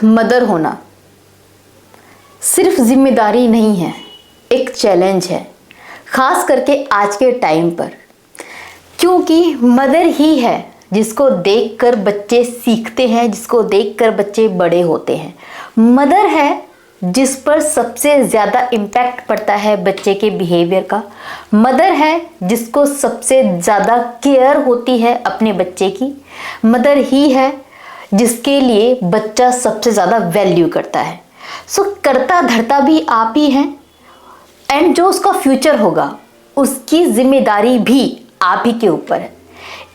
Mother होना सिर्फ जिम्मेदारी नहीं है, एक चैलेंज है, खास करके आज के टाइम पर, क्योंकि मदर ही है जिसको देखकर बच्चे सीखते हैं, जिसको देखकर बच्चे बड़े होते हैं। मदर है जिस पर सबसे ज़्यादा इम्पैक्ट पड़ता है बच्चे के बिहेवियर का। मदर है जिसको सबसे ज़्यादा केयर होती है अपने बच्चे की। मदर ही है जिसके लिए बच्चा सबसे ज़्यादा वैल्यू करता है। सो करता धरता भी आप ही हैं, एंड जो उसका फ्यूचर होगा उसकी जिम्मेदारी भी आप ही के ऊपर है।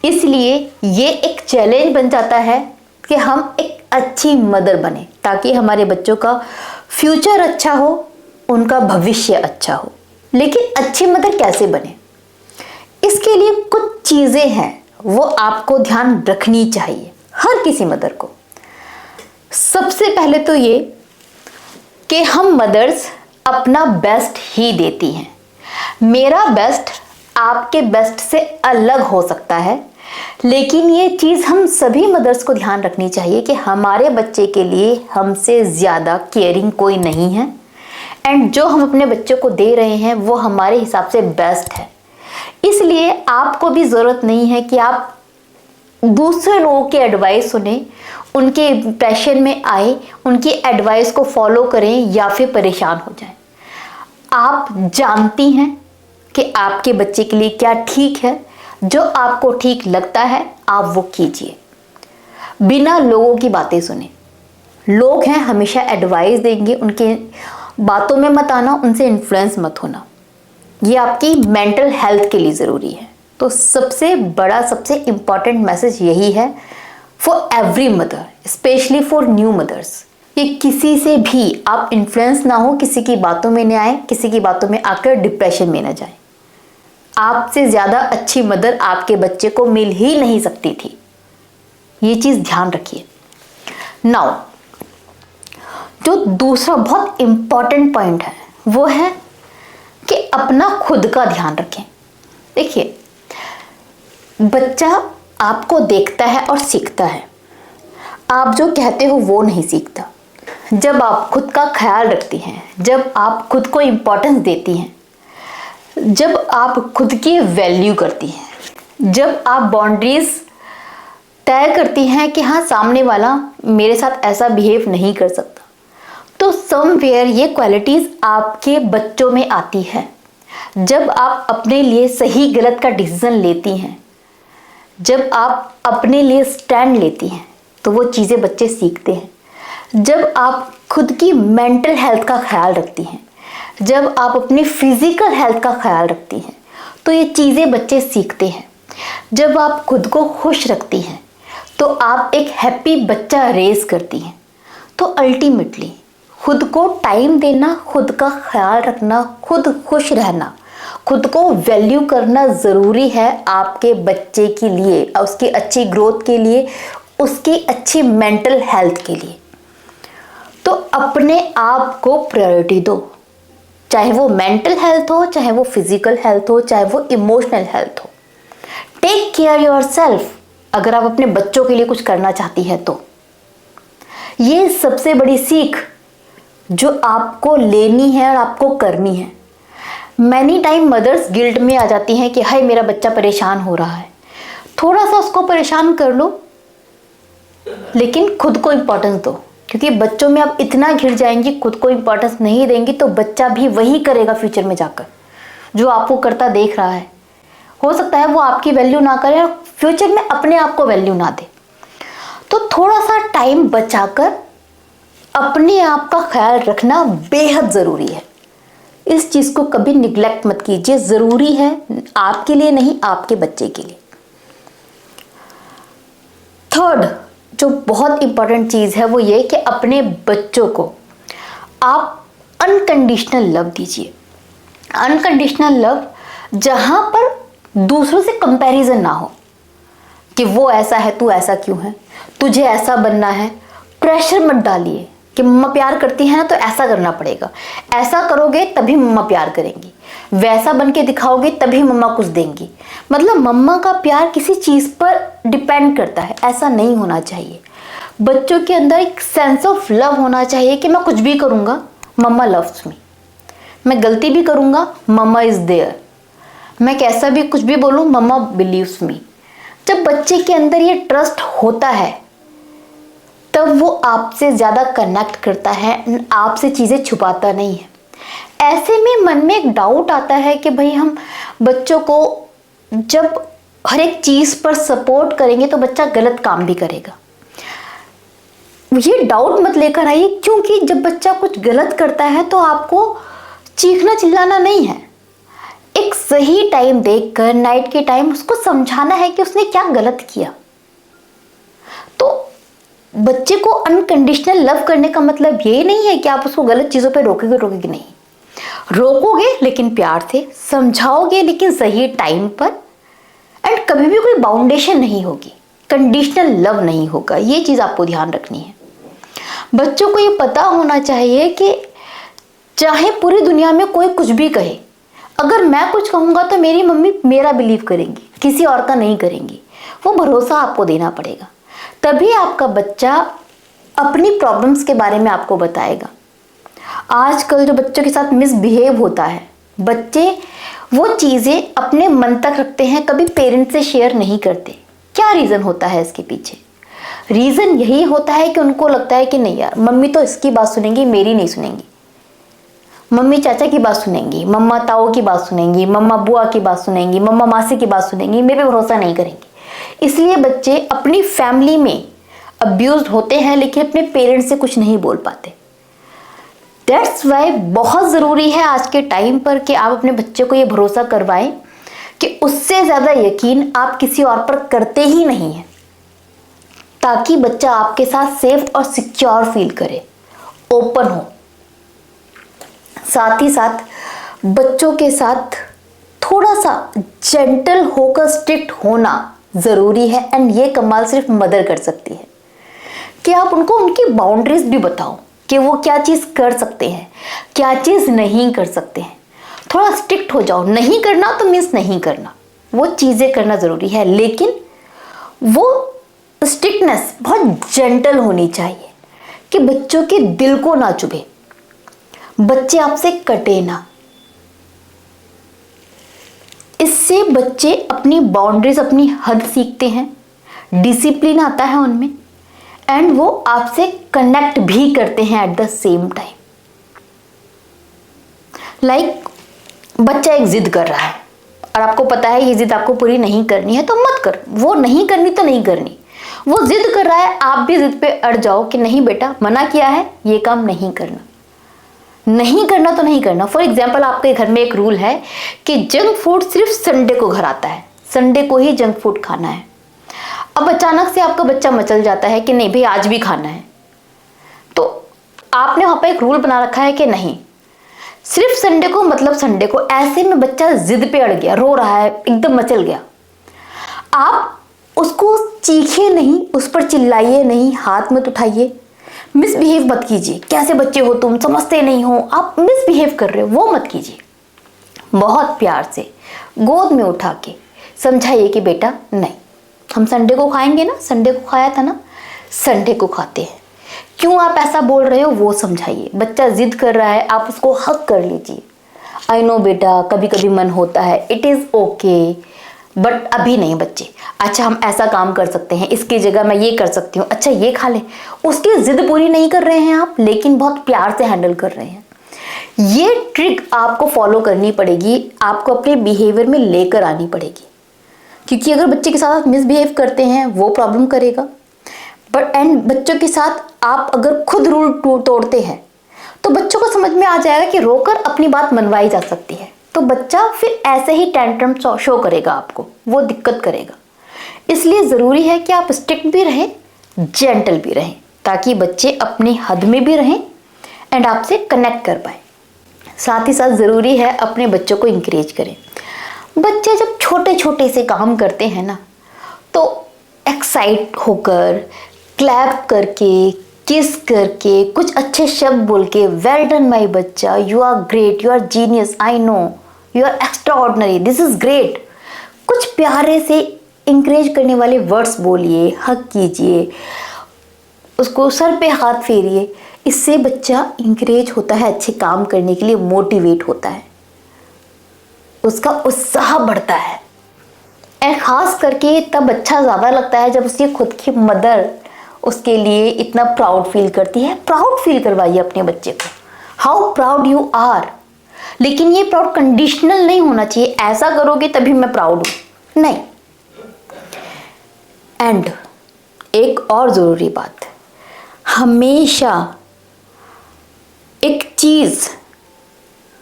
इसलिए ये एक चैलेंज बन जाता है कि हम एक अच्छी मदर बने, ताकि हमारे बच्चों का फ्यूचर अच्छा हो, उनका भविष्य अच्छा हो। लेकिन अच्छी मदर कैसे बने, इसके लिए कुछ चीज़ें हैं वो आपको ध्यान रखनी चाहिए हर किसी मदर को। सबसे पहले तो ये कि हम मदर्स अपना बेस्ट ही देती हैं। मेरा बेस्ट आपके बेस्ट से अलग हो सकता है, लेकिन ये चीज़ हम सभी मदर्स को ध्यान रखनी चाहिए कि हमारे बच्चे के लिए हमसे ज़्यादा केयरिंग कोई नहीं है, एंड जो हम अपने बच्चों को दे रहे हैं वो हमारे हिसाब से बेस्ट है। इसलिए आपको भी ज़रूरत नहीं है कि आप दूसरे लोगों की एडवाइस सुने, उनके पैशन में आए, उनकी एडवाइस को फॉलो करें या फिर परेशान हो जाएं। आप जानती हैं कि आपके बच्चे के लिए क्या ठीक है। जो आपको ठीक लगता है आप वो कीजिए, बिना लोगों की बातें सुने। लोग हैं हमेशा एडवाइस देंगे, उनके बातों में मत आना, उनसे इन्फ्लुएंस मत होना। ये आपकी मेंटल हेल्थ के लिए ज़रूरी है। तो सबसे बड़ा, सबसे इम्पॉर्टेंट मैसेज यही है for every mother, specially for new mothers, कि किसी से भी आप इन्फ्लुएंस ना हो, किसी की बातों में ना आए, किसी की बातों में आकर डिप्रेशन में ना जाए। आपसे ज़्यादा अच्छी मदर आपके बच्चे को मिल ही नहीं सकती थी, ये चीज़ ध्यान रखिए। नाउ जो दूसरा बहुत इम्पॉर्टेंट पॉइंट है वो है कि अपना खुद का ध्यान रखें। देखिए, बच्चा आपको देखता है और सीखता है, आप जो कहते हो वो नहीं सीखता। जब आप खुद का ख्याल रखती हैं, जब आप खुद को इम्पोर्टेंस देती हैं, जब आप खुद की वैल्यू करती हैं, जब आप बाउंड्रीज तय करती हैं कि हाँ सामने वाला मेरे साथ ऐसा बिहेव नहीं कर सकता, तो समवेयर ये क्वालिटीज़ आपके बच्चों में आती है। जब आप अपने लिए सही गलत का डिसीजन लेती हैं, जब आप अपने लिए स्टैंड लेती हैं, तो वो चीज़ें बच्चे सीखते हैं। जब आप खुद की मेंटल हेल्थ का ख्याल रखती हैं, जब आप अपनी फिजिकल हेल्थ का ख्याल रखती हैं, तो ये चीज़ें बच्चे सीखते हैं। जब आप खुद को खुश रखती हैं तो आप एक हैप्पी बच्चा रेज करती हैं। तो अल्टीमेटली खुद को टाइम देना, खुद का ख्याल रखना, खुद खुश रहना, खुद को वैल्यू करना ज़रूरी है आपके बच्चे के लिए, उसकी अच्छी ग्रोथ के लिए, उसकी अच्छी मेंटल हेल्थ के लिए। तो अपने आप को प्रायोरिटी दो, चाहे वो मेंटल हेल्थ हो, चाहे वो फिजिकल हेल्थ हो, चाहे वो इमोशनल हेल्थ हो। टेक केयर योरसेल्फ अगर आप अपने बच्चों के लिए कुछ करना चाहती है तो। ये सबसे बड़ी सीख जो आपको लेनी है और आपको करनी है। मैनी टाइम मदर्स गिल्ट में आ जाती हैं कि हाय मेरा बच्चा परेशान हो रहा है, थोड़ा सा उसको परेशान कर लो, लेकिन खुद को इम्पोर्टेंस दो, क्योंकि बच्चों में आप इतना घिर जाएंगी, खुद को इम्पोर्टेंस नहीं देंगी तो बच्चा भी वही करेगा फ्यूचर में जाकर जो आपको करता देख रहा है। हो सकता है वो आपकी वैल्यू ना करे और फ्यूचर में अपने आप को वैल्यू ना दे। तो थोड़ा सा टाइम बचाकर अपने आप का ख्याल रखना बेहद ज़रूरी है। इस चीज़ को कभी निगलेक्ट मत कीजिए, ज़रूरी है आपके लिए नहीं, आपके बच्चे के लिए। थर्ड जो बहुत इंपॉर्टेंट चीज़ है वो ये कि अपने बच्चों को आप अनकंडीशनल लव दीजिए। अनकंडीशनल लव जहाँ पर दूसरों से कंपैरिजन ना हो कि वो ऐसा है तू ऐसा क्यों है, तुझे ऐसा बनना है। प्रेशर मत डालिए कि मम्मा प्यार करती है ना तो ऐसा करना पड़ेगा, ऐसा करोगे तभी मम्मा प्यार करेंगी, वैसा बन के दिखाओगे तभी मम्मा कुछ देंगी। मतलब मम्मा का प्यार किसी चीज़ पर डिपेंड करता है, ऐसा नहीं होना चाहिए। बच्चों के अंदर एक सेंस ऑफ लव होना चाहिए कि मैं कुछ भी करूँगा मम्मा लव्स मी, मैं गलती भी करूँगा मम्मा इज़ देयर, मैं कैसा भी कुछ भी बोलूँ मम्मा बिलीव्स मी। जब बच्चे के अंदर ये ट्रस्ट होता है तब वो आपसे ज़्यादा कनेक्ट करता है, आपसे चीज़ें छुपाता नहीं है। ऐसे में मन में एक डाउट आता है कि भाई हम बच्चों को जब हर एक चीज़ पर सपोर्ट करेंगे तो बच्चा गलत काम भी करेगा। ये डाउट मत लेकर आइए, क्योंकि जब बच्चा कुछ गलत करता है तो आपको चीखना चिल्लाना नहीं है, एक सही टाइम देखकर नाइट के टाइम उसको समझाना है कि उसने क्या गलत किया। तो बच्चे को अनकंडीशनल लव करने का मतलब ये नहीं है कि आप उसको गलत चीज़ों पे रोकोगे नहीं, रोकोगे लेकिन प्यार से, समझाओगे लेकिन सही टाइम पर, एंड कभी भी कोई बाउंडेशन नहीं होगी, कंडीशनल लव नहीं होगा। ये चीज़ आपको ध्यान रखनी है। बच्चों को ये पता होना चाहिए कि चाहे पूरी दुनिया में कोई कुछ भी कहे, अगर मैं कुछ कहूँगा तो मेरी मम्मी मेरा बिलीव करेंगी, किसी और का नहीं करेंगी। वो भरोसा आपको देना पड़ेगा, तभी आपका बच्चा अपनी प्रॉब्लम्स के बारे में आपको बताएगा। आजकल जो बच्चों के साथ मिसबिहेव होता है, बच्चे वो चीज़ें अपने मन तक रखते हैं, कभी पेरेंट्स से शेयर नहीं करते। क्या रीज़न होता है इसके पीछे? रीज़न यही होता है कि उनको लगता है कि नहीं यार, मम्मी तो इसकी बात सुनेंगी, मेरी नहीं सुनेंगी। मम्मी चाचा की बात सुनेंगी, मम्मा ताऊ की बात सुनेंगी, मम्मा बुआ की बात सुनेंगी, मम्मा मासी की बात सुनेंगी, मेरे पे भरोसा नहीं करेंगी। इसलिए बच्चे अपनी फैमिली में अब्यूज्ड होते हैं लेकिन अपने पेरेंट्स से कुछ नहीं बोल पाते। दैट्स वाई बहुत ज़रूरी है आज के टाइम पर कि आप अपने बच्चे को ये भरोसा करवाएं कि उससे ज़्यादा यकीन आप किसी और पर करते ही नहीं हैं, ताकि बच्चा आपके साथ सेफ और सिक्योर फील करे, ओपन हो। साथ ही साथ बच्चों के साथ थोड़ा सा जेंटल होकर स्ट्रिक्ट होना ज़रूरी है, एंड ये कमाल सिर्फ मदर कर सकती है कि आप उनको उनकी बाउंड्रीज भी बताओ कि वो क्या चीज़ कर सकते हैं, क्या चीज़ नहीं कर सकते हैं। थोड़ा स्ट्रिक्ट हो जाओ, नहीं करना तो मीन्स नहीं करना, वो चीज़ें करना ज़रूरी है, लेकिन वो स्ट्रिक्टनेस बहुत जेंटल होनी चाहिए कि बच्चों के दिल को ना चुभे, बच्चे आपसे कटे ना। इससे बच्चे अपनी बाउंड्रीज, अपनी हद सीखते हैं, डिसिप्लिन आता है उनमें, एंड वो आपसे कनेक्ट भी करते हैं at the same time. Like बच्चा एक जिद कर रहा है और आपको पता है ये जिद आपको पूरी नहीं करनी है, तो मत कर, वो नहीं करनी तो नहीं करनी। वो जिद कर रहा है, आप भी जिद पे अड़ जाओ कि नहीं बेटा, मना किया है, ये काम नहीं करना, नहीं करना तो नहीं करना। फॉर एग्जाम्पल, आपके घर में एक रूल है कि जंक फूड सिर्फ संडे को घर आता है, संडे को ही जंक फूड खाना है। अब अचानक से आपका बच्चा मचल जाता है कि नहीं भाई आज भी खाना है, तो आपने वहाँ पर एक रूल बना रखा है कि नहीं सिर्फ संडे को, मतलब संडे को। ऐसे में बच्चा जिद पे अड़ गया, रो रहा है, एकदम मचल गया। आप उसको चीखे नहीं, उस पर चिल्लाइए नहीं, हाथ मत उठाइए, मिसबिहेव मत कीजिए। कैसे बच्चे हो तुम, समझते नहीं हो, आप मिसबिहेव कर रहे हो, वो मत कीजिए। बहुत प्यार से गोद में उठा के समझाइए कि बेटा नहीं, हम संडे को खाएंगे ना, संडे को खाया था ना, संडे को खाते हैं। क्यों आप ऐसा बोल रहे हो वो समझाइए। बच्चा जिद कर रहा है, आप उसको हक कर लीजिए। आई नो बेटा, कभी कभी मन होता है, इट इज़ ओके, बट अभी नहीं बच्चे। अच्छा हम ऐसा काम कर सकते हैं, इसकी जगह मैं ये कर सकती हूँ, अच्छा ये खा ले। उसकी जिद पूरी नहीं कर रहे हैं आप, लेकिन बहुत प्यार से हैंडल कर रहे हैं। ये ट्रिक आपको फॉलो करनी पड़ेगी, आपको अपने बिहेवियर में लेकर आनी पड़ेगी, क्योंकि अगर बच्चे के साथ मिसबिहेव करते हैं वो प्रॉब्लम करेगा। बट एंड बच्चों के साथ आप अगर खुद रूल तोड़ते हैं तो बच्चों को समझ में आ जाएगा कि रोकर अपनी बात मनवाई जा सकती है, तो बच्चा फिर ऐसे ही टेंट्रम शो करेगा आपको, वो दिक्कत करेगा। इसलिए ज़रूरी है कि आप स्ट्रिक्ट भी रहें, जेंटल भी रहें, ताकि बच्चे अपनी हद में भी रहें एंड आपसे कनेक्ट कर पाए। साथ ही साथ ज़रूरी है अपने बच्चों को इंकरेज करें। बच्चे जब छोटे छोटे से काम करते हैं ना, तो एक्साइट होकर, क्लैप करके, किस करके, कुछ अच्छे शब्द बोल के, वेल डन माई बच्चा, you are great, you are genius, I know, you are extraordinary, this is great, कुछ प्यारे से इंकरेज करने वाले वर्ड्स बोलिए, हक कीजिए, उसको सर पे हाथ फेरिए। इससे बच्चा इंकरेज होता है अच्छे काम करने के लिए, मोटिवेट होता है, उसका उत्साह बढ़ता है। एंड खास करके तब अच्छा ज़्यादा लगता है जब उसकी खुद की मदर उसके लिए इतना प्राउड फील करती है। प्राउड फील करवाइए अपने बच्चे को, हाउ प्राउड यू आर। लेकिन ये प्राउड कंडीशनल नहीं होना चाहिए, ऐसा करोगे तभी मैं प्राउड हूं, नहीं। एंड एक और ज़रूरी बात, हमेशा एक चीज़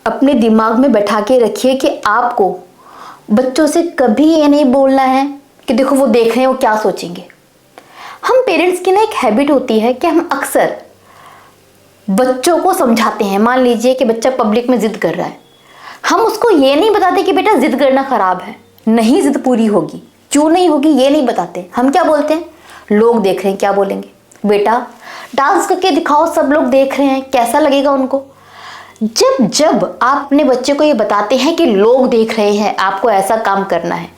अपने दिमाग में बैठा के रखिए कि आपको बच्चों से कभी ये नहीं बोलना है कि देखो वो देख रहे हैं वो क्या सोचेंगे। हम पेरेंट्स की ना एक हैबिट होती है कि हम अक्सर बच्चों को समझाते हैं। मान लीजिए कि बच्चा पब्लिक में जिद कर रहा है, हम उसको ये नहीं बताते कि बेटा जिद करना खराब है, नहीं जिद पूरी होगी, क्यों नहीं होगी ये नहीं बताते। हम क्या बोलते हैं, लोग देख रहे हैं क्या बोलेंगे, बेटा डांस करके दिखाओ सब लोग देख रहे हैं कैसा लगेगा उनको। जब जब आप अपने बच्चे को ये बताते हैं कि लोग देख रहे हैं आपको ऐसा काम करना है,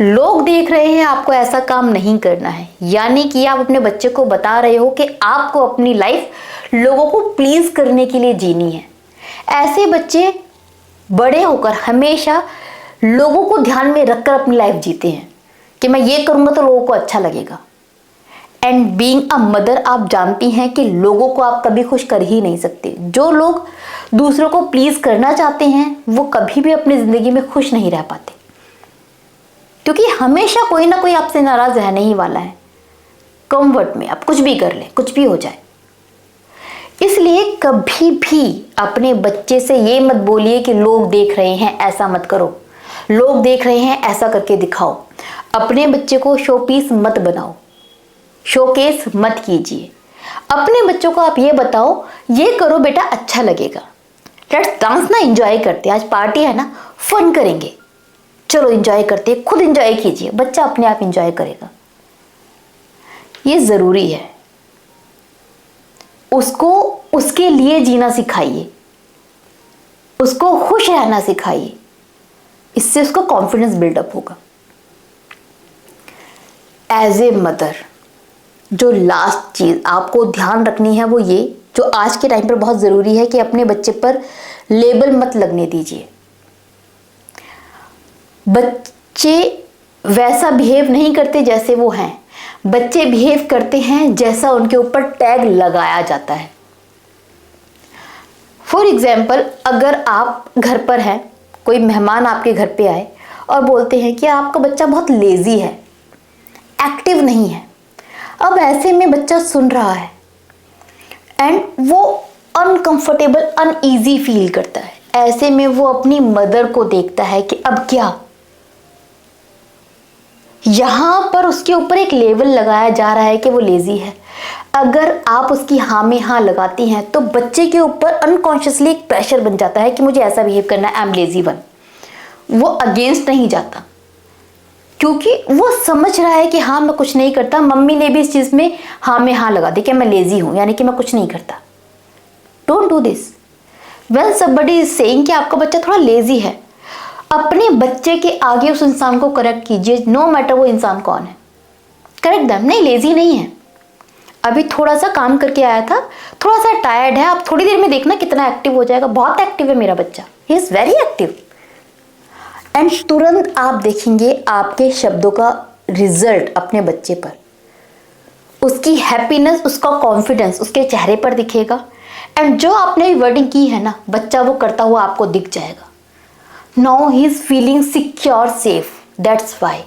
लोग देख रहे हैं आपको ऐसा काम नहीं करना है, यानी कि आप अपने बच्चे को बता रहे हो कि आपको अपनी लाइफ लोगों को प्लीज करने के लिए जीनी है। ऐसे बच्चे बड़े होकर हमेशा लोगों को ध्यान में रखकर अपनी लाइफ जीते हैं कि मैं ये करूंगा तो लोगों को अच्छा लगेगा। एंड बीइंग अ मदर, आप जानती हैं कि लोगों को आप कभी खुश कर ही नहीं सकते। जो लोग दूसरों को प्लीज करना चाहते हैं वो कभी भी अपनी जिंदगी में खुश नहीं रह पाते, क्योंकि हमेशा कोई ना कोई आपसे नाराज रहने ही वाला है। कम्फर्ट में आप कुछ भी कर ले, कुछ भी हो जाए। इसलिए कभी भी अपने बच्चे से ये मत बोलिए कि लोग देख रहे हैं ऐसा मत करो, लोग देख रहे हैं ऐसा करके दिखाओ। अपने बच्चे को शोपीस मत बनाओ, शोकेस मत कीजिए। अपने बच्चों को आप ये बताओ ये करो बेटा अच्छा लगेगा, लेट्स डांस ना, एंजॉय करते, आज पार्टी है ना, फन करेंगे, चलो एंजॉय करते, खुद एंजॉय कीजिए। बच्चा अपने आप एंजॉय करेगा, ये जरूरी है। उसको उसके लिए जीना सिखाइए, उसको खुश रहना सिखाइए, इससे उसका कॉन्फिडेंस बिल्डअप होगा। एज ए मदर जो लास्ट चीज आपको ध्यान रखनी है वो ये, जो आज के टाइम पर बहुत जरूरी है, कि अपने बच्चे पर लेबल मत लगने दीजिए। बच्चे वैसा बिहेव नहीं करते जैसे वो हैं, बच्चे बिहेव करते हैं जैसा उनके ऊपर टैग लगाया जाता है। फॉर एग्जाम्पल, अगर आप घर पर हैं, कोई मेहमान आपके घर पे आए और बोलते हैं कि आपका बच्चा बहुत लेजी है, एक्टिव नहीं है। अब ऐसे में बच्चा सुन रहा है एंड वो अनकंफर्टेबल, अनईजी फील करता है। ऐसे में वो अपनी मदर को देखता है कि अब क्या, यहां पर उसके ऊपर एक लेबल लगाया जा रहा है कि वो लेजी है। अगर आप उसकी हाँ में हाँ लगाती हैं तो बच्चे के ऊपर अनकॉन्शियसली एक प्रेशर बन जाता है कि मुझे ऐसा बिहेव करना है, आई एम लेजी वन। वो अगेंस्ट नहीं जाता क्योंकि वो समझ रहा है कि हाँ मैं कुछ नहीं करता। मम्मी ने भी इस चीज में हाँ लगा दी कि मैं लेजी हूं, यानी कि मैं कुछ नहीं करता। Don't do this. Well somebody is saying कि आपका बच्चा थोड़ा लेजी है, अपने बच्चे के आगे उस इंसान को करेक्ट कीजिए, नो मैटर वो इंसान कौन है। करेक्ट देम, नहीं लेजी नहीं है, अभी थोड़ा सा काम करके आया था, थोड़ा सा टायर्ड है, आप थोड़ी देर में देखना कितना एक्टिव हो जाएगा। बहुत एक्टिव है मेरा बच्चा, he is very active. And तुरंत आप देखेंगे आपके शब्दों का रिजल्ट अपने बच्चे पर, उसकी हैप्पीनेस, उसका कॉन्फिडेंस उसके चेहरे पर दिखेगा। एंड जो आपने वर्डिंग की है ना, बच्चा वो करता हुआ आपको दिख जाएगा। Now he is feeling secure, safe, that's why